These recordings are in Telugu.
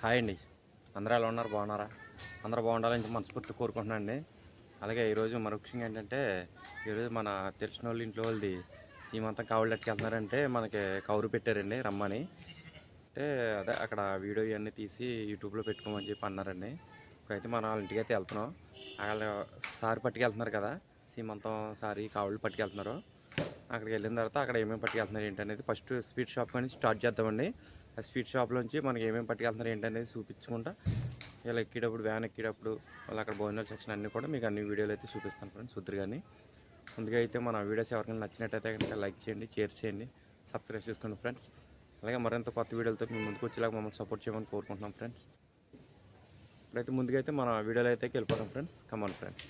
హాయ్ అండి, అందరూ ఎలా ఉన్నారు? బాగున్నారా? అందరూ బాగుండాలని మనస్ఫూర్తిగా కోరుకుంటున్నాను అండి. అలాగే ఈరోజు ముఖ్యంగా ఏంటంటే ఈరోజు మన తెలిసిన వాళ్ళ ఇంట్లో వాళ్ళది ఈమంతా కావులు ఎట్టుకెళ్తున్నారంటే మనకి కౌరు పెట్టారండి రమ్మని. అంటే అదే అక్కడ వీడియో ఇవన్నీ తీసి యూట్యూబ్లో పెట్టుకోమని చెప్పి అన్నారండి. ఇప్పుడైతే మన వాళ్ళ ఇంటికి అయితే వెళ్తున్నాం. వాళ్ళు సారి పట్టుకెళ్తున్నారు కదా, సీమంతం సారి కావులు పట్టుకెళ్తున్నారు. అక్కడికి వెళ్ళిన తర్వాత అక్కడ ఏమేమి పట్టుకెళ్తున్నారు ఏంటనేది ఫస్ట్ స్వీట్ షాప్ కానీ స్టార్ట్ చేద్దామండి. ఆ స్వీట్ షాప్లోంచి మనకి ఏమేమి పట్టుకెళ్తున్నారు ఏంటనేది చూపించుకుంటా ఇలా ఎక్కేటప్పుడు వ్యాన్ ఎక్కేటప్పుడు వాళ్ళు అక్కడ భోజనాల సెక్షన్ అన్నీ కూడా మీకు అన్ని వీడియోలు అయితే చూపిస్తాను ఫ్రెండ్స్ సుద్దురు. కానీ ముందుగా అయితే మన వీడియోస్ ఎవరికైనా నచ్చినట్టయితే కనుక లైక్ చేయండి, షేర్ చేయండి, సబ్స్క్రైబ్ చేసుకోండి ఫ్రెండ్స్. అలాగే మరింత కొత్త వీడియోలతో మీ ముందుకు వచ్చేలాగా మమ్మల్ని సపోర్ట్ చేయమని కోరుకుంటున్నాం ఫ్రెండ్స్. ఇప్పుడైతే ముందుగా అయితే మన వీడియోలో అయితే వెళ్ళిపోతాం ఫ్రెండ్స్. Come on friends.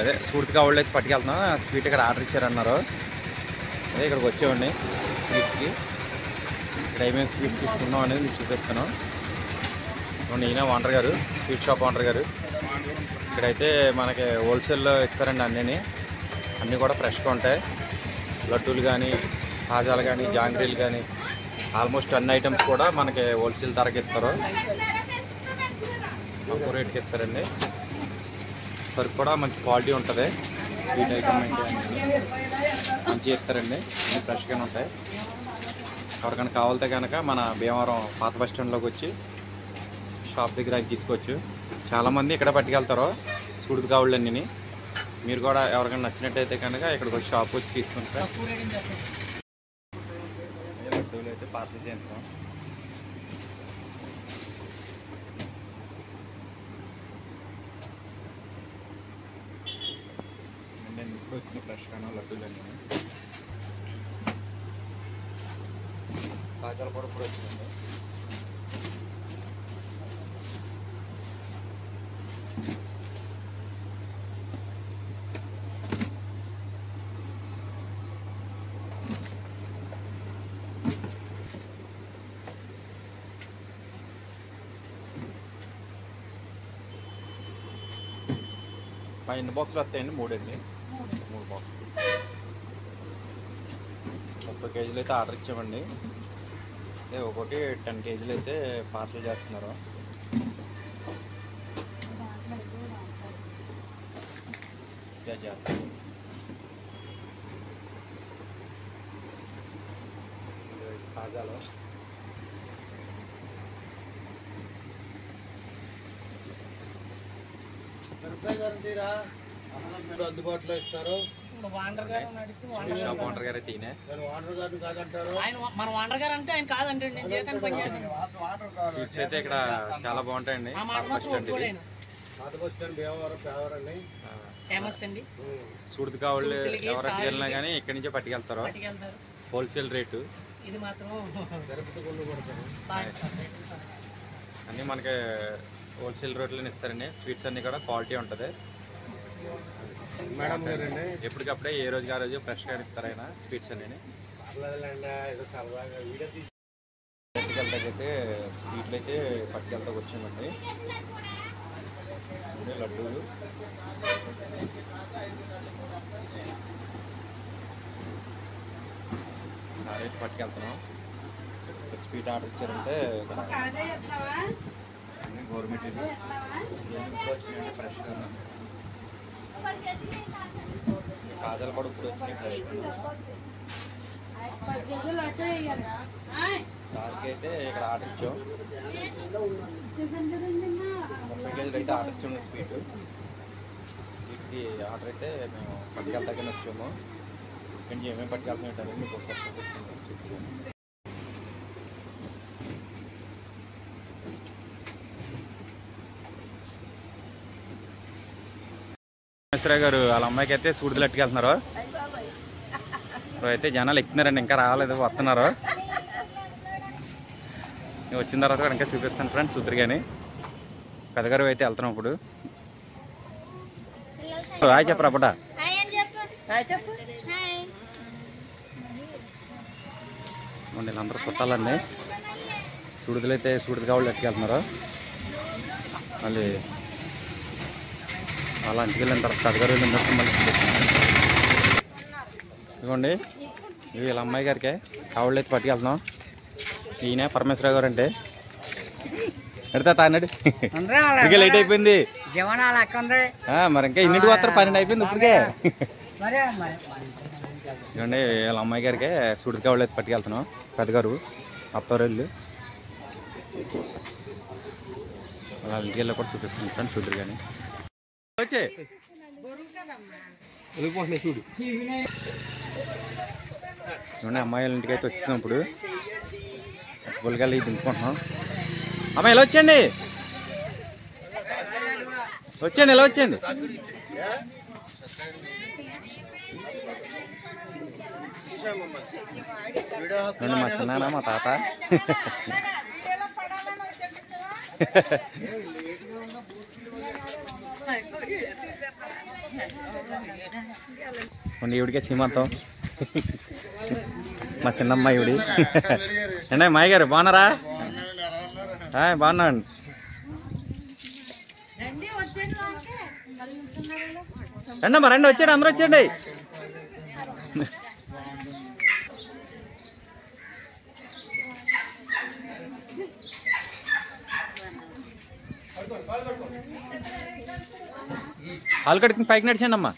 అదే స్ఫూర్తిగా వాళ్ళు అయితే పట్టుకెళ్తున్నాం. స్వీట్ ఇక్కడ ఆర్డర్ ఇచ్చారన్నారు. అదే ఇక్కడికి వచ్చేవాడిని స్వీట్స్కి. ఇక్కడ ఏమేమి స్వీట్ తీసుకున్నాం అనేది మీకు చూపిస్తాను. ఈయన ఓనర్ గారు, స్వీట్ షాప్ ఓనర్ గారు. ఇక్కడైతే మనకి హోల్సేల్లో ఇస్తారండి అన్నీ కూడా ఫ్రెష్గా ఉంటాయి. లడ్డూలు కానీ, కాజాలు కానీ, జాంగ్రీలు కానీ ఆల్మోస్ట్ అన్ని ఐటమ్స్ కూడా మనకి హోల్సేల్ ధరకి ఇస్తారు, తక్కువ రేట్కి ఇస్తారండి. సరుకు కూడా మంచి క్వాలిటీ ఉంటుంది. స్వీట్ ఐటమ్ అంటే మంచిగా ఇస్తారండి, అన్నీ ఫ్రెష్గానే ఉంటాయి. ఎవరికైనా కావాలితే కనుక మన భీమవరం పాత బస్ స్టాండ్లోకి వచ్చి షాప్ దగ్గర అది తీసుకోవచ్చు. చాలామంది ఇక్కడ పట్టుకెళ్తారు సుడిది కావుళ్ళన్నీ. మీరు కూడా ఎవరికైనా నచ్చినట్టయితే కనుక ఇక్కడికి వచ్చి షాప్ వచ్చి తీసుకుంటారు. లడ్డూలు అయితే పార్సల్ చేస్తాం. నేను ఇప్పుడు వచ్చిన ఫ్రెష్గానే లడ్డూలన్నీ. కాజాలు కూడా ఇప్పుడు వచ్చిందండి. మా ఎన్ని బాక్సులు వస్తాయండి? 3 అండి. 3 బాక్సులు 30 కేజీలు అయితే ఆర్డర్ ఇచ్చామండి. అదే ఒకటి 10 కేజీలు అయితే పార్సల్ చేస్తున్నారు. కాజాలు అందుబాటులో ఇస్తారు. షాప్ ఓనర్ గారు అయితే స్వీట్స్ అయితే ఇక్కడ చాలా బాగుంటాయండి. పాత బస్ స్టాండ్ భీమవరం ఫేమస్ అండి. సుడిది కావుళ్ళు ఎవరికి వెళ్ళినా కానీ ఇక్కడి నుంచే పట్టుకెళ్తారు. హోల్సేల్ రేటు ఇది మాత్రం అన్నీ మనకి హోల్సేల్ రేట్లోనే ఇస్తారండి. స్వీట్స్ అన్నీ కూడా క్వాలిటీ ఉంటుంది. మేడం గారండి ఎప్పటికప్పుడే ఏ రోజుకి ఆ రోజు ఫ్రెష్గా ఇస్తారు ఆయన స్వీట్స్ అన్నీ. పట్టుకెళ్తాకైతే స్వీట్లు అయితే పట్టుకెళ్తాకు వచ్చామండి. లడ్డూలు సారీ పట్టుకెళ్తున్నాం. స్వీట్ ఆర్డర్ ఇచ్చారంటే గవర్నమెంట్ ఇది వచ్చినాయంటే ఫ్రెష్గా. కాజాలు కూడా ఇప్పుడు వచ్చినాయి ఫ్రెష్గా. సార్కి అయితే ఇక్కడ ఆర్డర్ ఇచ్చాం. 30 కేజీలు అయితే ఆర్డర్ ఇచ్చాము. స్వీట్కి ఆర్డర్ అయితే మేము పట్టుకెళ్తాకనే వచ్చాము. ఇక్కడి నుంచి ఏమేమి పట్టుకెళ్తున్నాయి మీకు ఒకసారి చూపిస్తున్నాం. రామేశ్వరరావు గారు వాళ్ళ అమ్మాయికి అయితే సూడిదలు ఎట్టుకెళ్తున్నారు. ఇప్పుడు అయితే జనాలు ఎక్కుతున్నారండి, ఇంకా రాలేదు, వస్తున్నారు. వచ్చిన తర్వాత కూడా ఇంకా చూపిస్తాను ఫ్రెండ్స్ సుద్దురు. కానీ పెద్దగారు అయితే వెళ్తున్నాం ఇప్పుడు. హాయ్ చెప్పరా పుట్ట. వీళ్ళందరూ చుట్టాలండి. సుడిదలు అయితే సుడిది కావాలి ఎట్టుకెళ్తున్నారు. మళ్ళీ అలా ఇంటికి వెళ్ళిన తర్వాత పెద్దగారు వెళ్ళిన తర్వాత మళ్ళీ ఇదిగోండి వీళ్ళ అమ్మాయి గారికి కావుళ్ళు అయితే పట్టుకెళ్తున్నాం. ఈయన పరమేశ్వరరావు గారు అంటే ఎడతా అన్నాడు ఇప్పటికే లేట్ అయిపోయింది మరి ఇంకా ఇన్నింటికి వస్తారు 12 అయిపోయింది ఇప్పటికే. ఇవ్వండి వాళ్ళ అమ్మాయి గారికి సుడికి కావలేదు పట్టుకెళ్తున్నాం పెద్దగారు అత్తవారు వాళ్ళ ఇంటికి వెళ్ళి కూడా చూపిస్తుంటాను చూద్దరు కానీ వచ్చే ఇవ్వండి అమ్మాయి వాళ్ళ ఇంటికి అయితే వచ్చేసాం ఇప్పుడు పులికల్లి దింపుకుంటున్నాం. అమ్మాయి ఎలా వచ్చండి ఎలా వచ్చండి మా చిన్నాన్న మా తాత ఈవిడికే సీమంతం మా చిన్నమ్మ ఈవిడి. అండి మాయ గారు బాగున్నారా? బాగున్నాండి. రండి అమ్మా రండి వచ్చేయండి అందరూ వచ్చేయండి. హాల్ కడుకుని పైకి నడిచండి అమ్మా.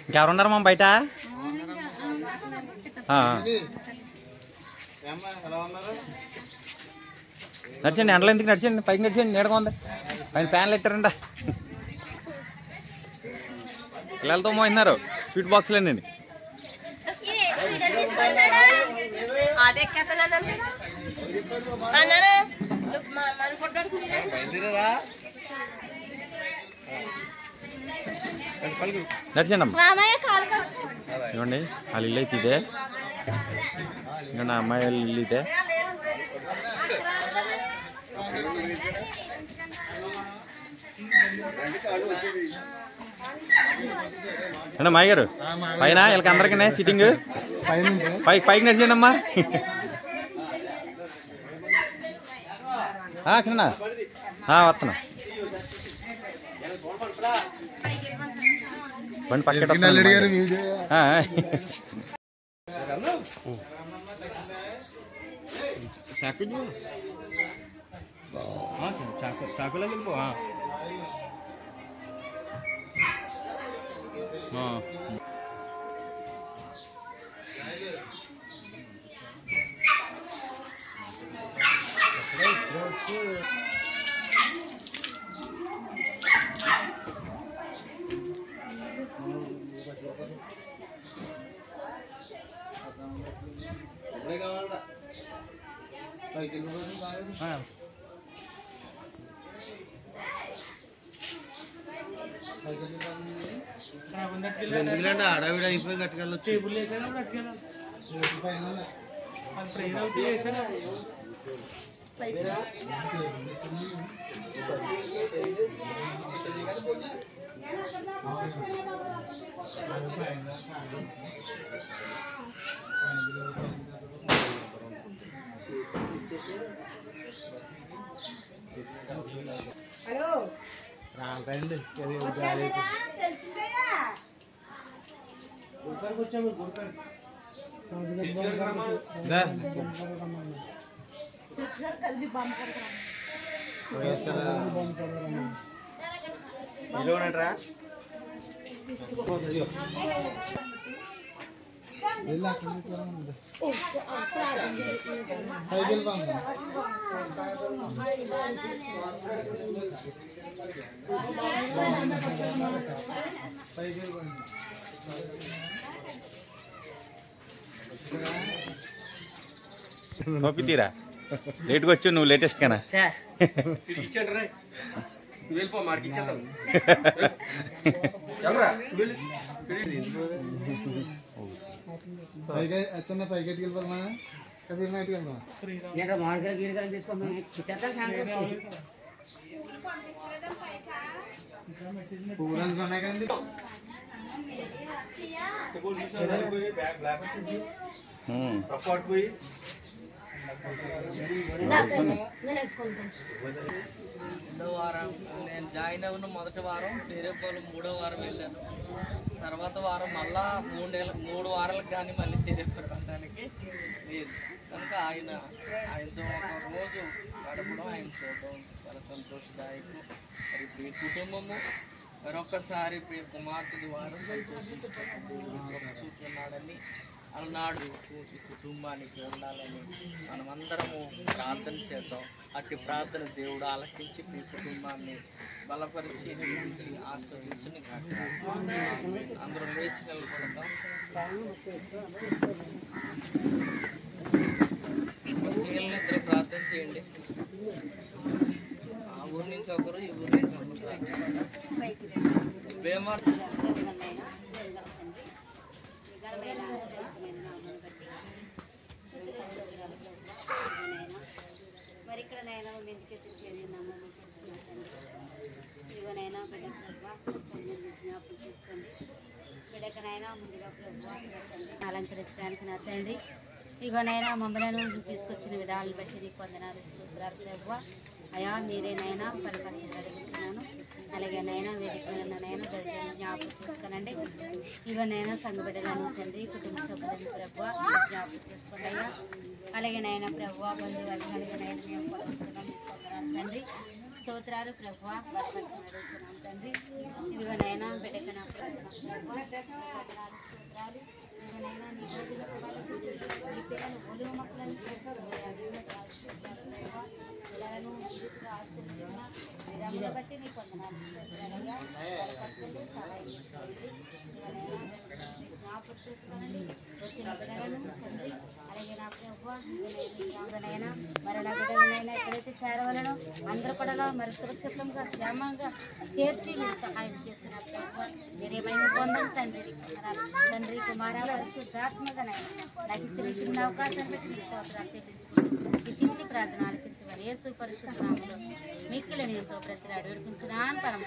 ఇంకెవరున్నారు మా బయట? నడిచండి ఎండలో ఎందుకు నడిచండి పైకి నడిచండి నీడగా ఉంది పైన ఫ్యాన్లు ఎట్టారంట. పిల్లలతో మోయినారు స్వీట్ బాక్స్లు అండి. నడిచండి అమ్మా. ఇవ్వండి వాళ్ళ ఇల్లు అయితే ఇదే. ఇంకా నా అమ్మాయి వాళ్ళ ఇల్లు ఇదే. అంటే మాయ గారు పైన వీళ్ళకి అందరికీ సిట్టింగ్ పైకి నడిచండి అమ్మా. చిన్న వస్తున్నా బండి పక్కన చాకులో వెళ్ళిపో. అడవిడ అయిపోయి కట్టుకెళ్ళొచ్చు. హలో రాండి కాపీ తీరా లేట్గా వచ్చి నువ్వు లేటెస్ట్ కనా పైకి వెళ్ళిపోతామా కదా నైట్కి వెళ్దాం పువ్వులు అనుకున్నాయి కదండి రెండో వారం నేను జాయిన్ అవున మొదటి వారం చేరేపోలు 3వ వారం వెళ్ళాను. తర్వాత వారం మళ్ళా 3 వారాలకు కానీ మళ్ళీ చేరేపోవడానికి లేదు కనుక ఆయనతో ఒక రోజు గడపడం ఆయన చూడడం చాలా సంతోషదాయకం. మరి ప్రియ కుటుంబము మరొకసారి ప్రియ కుమార్తె ద్వారా సంతోషిస్తున్నాడని అలనాడు ఈ కుటుంబానికి ఉండాలని మనమందరము ప్రార్థన చేద్దాం. అట్టి ప్రార్థన దేవుడు ఆలకించి ఈ కుటుంబాన్ని బలపరిచి నిర్మించి ఆస్వాదించుని అందరం వేచి నిలుచుందాం. స్త్రీలను ఇద్దరు ప్రార్థన చేయండి. ఆ ఊరి నుంచి ఒకరు ఈ ఊరి నుంచి ఒకరు బేమార్ మరి ఇక్కడ నైనా ఎందుకు తెచ్చేది నమ్మకం ఇదిగోనైనా బిడ్డ జ్ఞాపకం చేసుకోండి. బిడ్డకనైనా ముందుగా అలంకరించడానికి నా తండ్రి ఇగోనైనా మమ్మల్ని తీసుకొచ్చిన విధాలు బట్టి నీకు వందనాలు ప్రభు. అయా మీరేనైనా పరిపరిస్తున్నాను. అలాగే నైనా వేదికలైనా దర్శనం జ్ఞాపకం చేసుకోనండి. ఇగోనైనా సంఘ బిడ్డలను తండ్రి కుటుంబ సభ్యులను ప్రభు జ్ఞాపకం చేసుకోండి అయ్యా. అలాగే నైనా ప్రభు బంధువర్గాలుగా నైనా మేము పొందుతున్నాం తండ్రి. స్తోత్రాలు ప్రభు అడుగుతున్నాం తండ్రి. ఇదిగోనైనా బిడ్డకనా స్తోత్రాలు ఇదిగోనైనా నీ నీ పిల్లలు ఒలువు మొక్కలను పిల్లలను విధానం బట్టి నీకు వందనాలు జ్ఞాపకం చేసుకోనండి. వచ్చిన బిడ్డలను తండ్రి అలాగే నా ప్రభునైనా మరి నా బిడ్డలనైనా ఎక్కడైతే చేరవలనో అందరూ కూడా మరి సురక్షితంగా క్షేమంగా చేర్చి మీరు సహాయం చేస్తున్న ప్రభు మీరేమైనా పొందండి తండ్రి. తండ్రి కుమార పరిశుద్ధాత్మకనైనా నాకు ఇచ్చిన చిన్న అవకాశం బట్టి మీకు స్తోత్రాలు చెల్లించుకుంటూ ఈ చిన్ని ప్రార్థన ఆలకించి మరి యేసు పరిశుద్ధ నామములో మిక్కిలి నేను ప్రతిలాడు వేడుకుంటున్నాను పరమ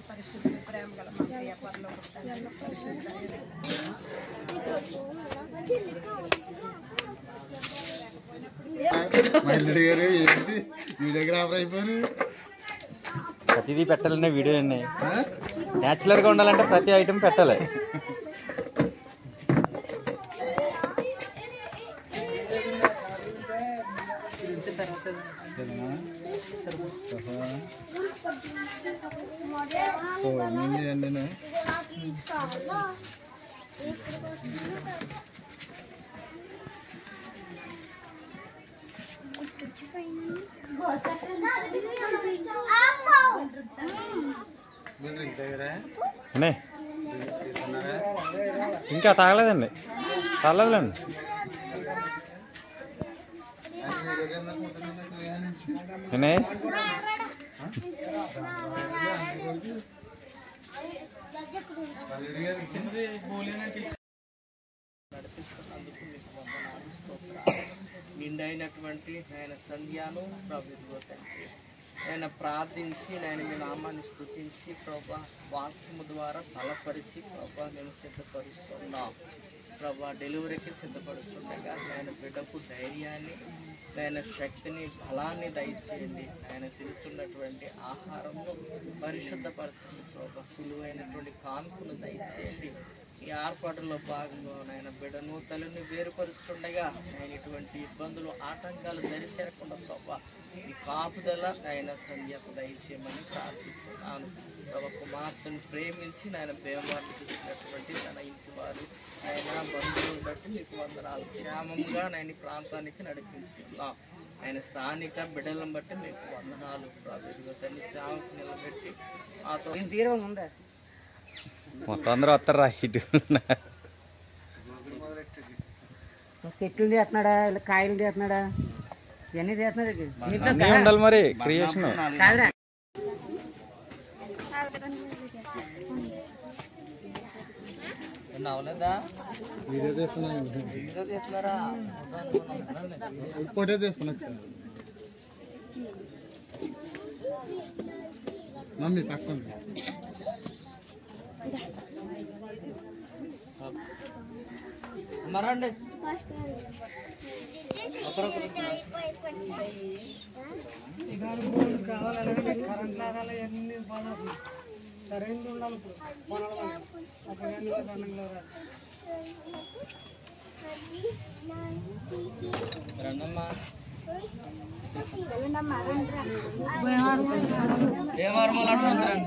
పరిశుద్ధ ప్రేమ గల మా ప్రియ పరలోక తండ్రి పరిశుద్ధ గారు ఏంటి వీడియోగ్రాఫర్ అయిపోయారు. ప్రతిదీ పెట్టాలనే వీడియో అన్నీ న్యాచురల్గా ఉండాలంటే ప్రతి ఐటెం పెట్టాలి. ఇంకా తాగలేదండి, తాగలేదులేండి. నిండైనటువంటి ఆయన సంధ్యాను ప్రభుత్వ తండ్రి ఆయన ప్రార్థించి నేను మీ నామాన్ని స్తుతించి ప్రభా వాక్యము ద్వారా బలపరిచి ప్రభా నేను సిద్ధపరుస్తున్నాం. ప్రభా డెలివరీకి సిద్ధపడుతుండగా ఆయన బిడ్డకు ధైర్యాన్ని ఆయన శక్తిని బలాన్ని దయచేయండి. ఆయన తిరుగుతున్నటువంటి ఆహారము పరిశుద్ధపరచండి ప్రభా. సులువైనటువంటి కాన్పును దయచేయండి. ఈ ఏర్పాటులో భాగంగా ఆయన బిడ్డను తల్లిని వేరుపరుస్తుండగా ఆయన ఇటువంటి ఇబ్బందులు ఆటంకాలు దరిచేరకుండా ప్రభా ఈ కాపుదల ఆయన సంధ్యకు దయచేయమని ప్రార్థిస్తున్నాను. ప్రభా కుమార్తెను ప్రేమించి ఆయన భీమవారిని చూసినటువంటి తన ఇంటి వారు ఆయన బంధువులను బట్టి మీకు వందనాలు. క్షేమంగా నేను ఈ ప్రాంతానికి నడిపించుకున్నాం. ఆయన స్థానిక బిడ్డలను బట్టి మీకు వందనాలు. ప్రభు తల్లి సేవకు నిలబెట్టి ఆతో ఉందా మొత్తం అందరూ వస్తారా ఇటు చెట్లు తీస్తున్నాడా ఇలా కాయలు తీస్తున్నాడా ఇవన్నీ తీస్తున్నాడు అన్నీ ఉండాలి మరి క్రియేషన్. కాదురా అవలేదా వీడియో తీస్తున్నాను, వీడియో తీస్తున్నారా? ఫోటో తీస్తున్నాను సార్. మమ్మీ పక్కన మరండి రండమ్మా. ఏం వర్మలు అంటున్నారు?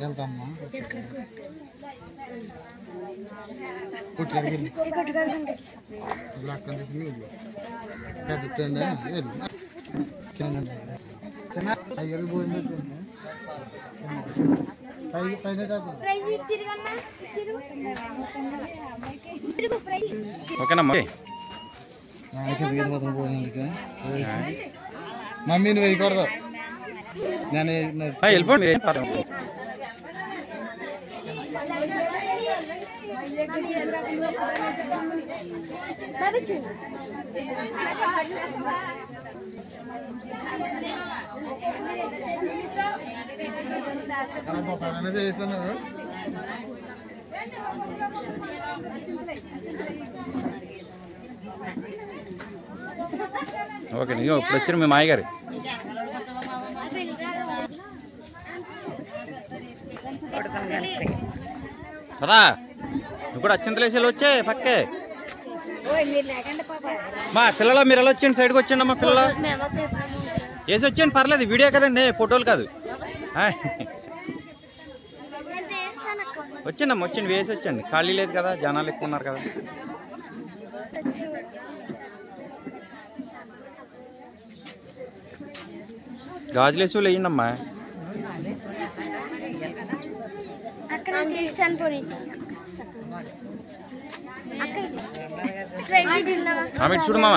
వెళ్తామ్మా. పుట్టి అక్కడ పెద్ద చిన్న అయ్యలు పోయింది పైన ఓకేనమ్మా. పోయినందుకు మమ్మీ నువ్వు వేయకూడదు. నేను వెళ్ళిపోండి. చేస్తాను. ఓకే నీకు ఇప్పుడు వచ్చిన మీ మాయగారు కదా నువ్వు కూడా అచ్చింతలేసి వచ్చే పక్కే మా పిల్లలు మీరు ఎలా వచ్చేయండి, సైడ్కి వచ్చేయండి అమ్మా. పిల్లలు వేసి వచ్చేయండి, పర్లేదు, వీడియో కదండి, ఫోటోలు కాదు. వచ్చండి అమ్మ, వచ్చండి, వేసి వచ్చండి. ఖాళీ లేదు కదా, జనాలు ఎక్కువ ఉన్నారు కదా. గాజులేసి వేయండి అమ్మా. ఆమె చూడు మామ.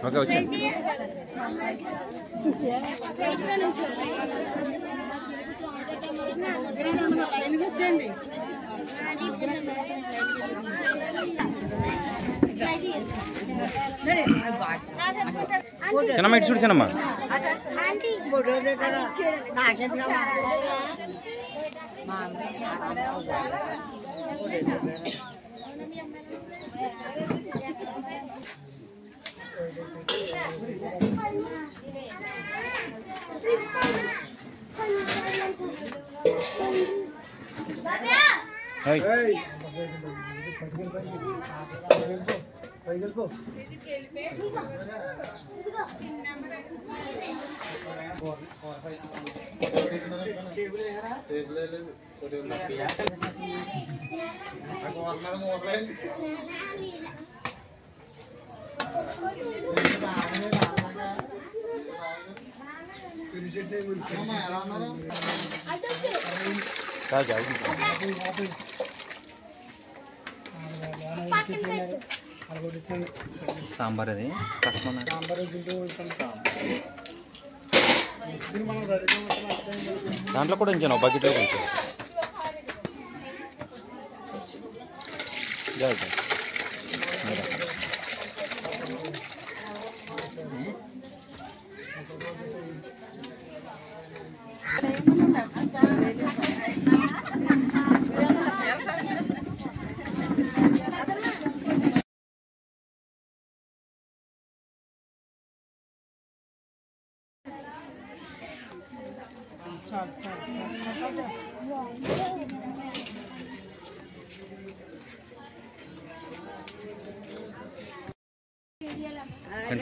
ఓకే వచ్చండి. చిన్నమ్మ ఇటు చూడు చిన్నమ్మ. సాంబార్ అది దాంట్లో కూడా ఉంచాను బకెట్లో కొంచెం.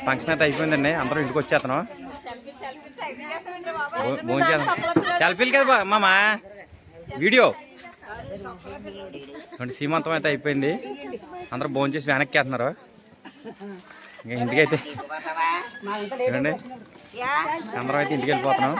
ఫంక్షన్ అయితే అయిపోయిందండి, అందరూ ఇంటికి వచ్చేస్తున్నాం. సెల్ఫీలు కదా మామ వీడియో అంటే సీమంతం అయితే అయిపోయింది. అందరూ భోజనం చేసి వెనక్కి వెళ్తున్నారు. ఇంకా ఇంటికైతే చూడండి అందరం అయితే ఇంటికి వెళ్ళిపోతున్నాం.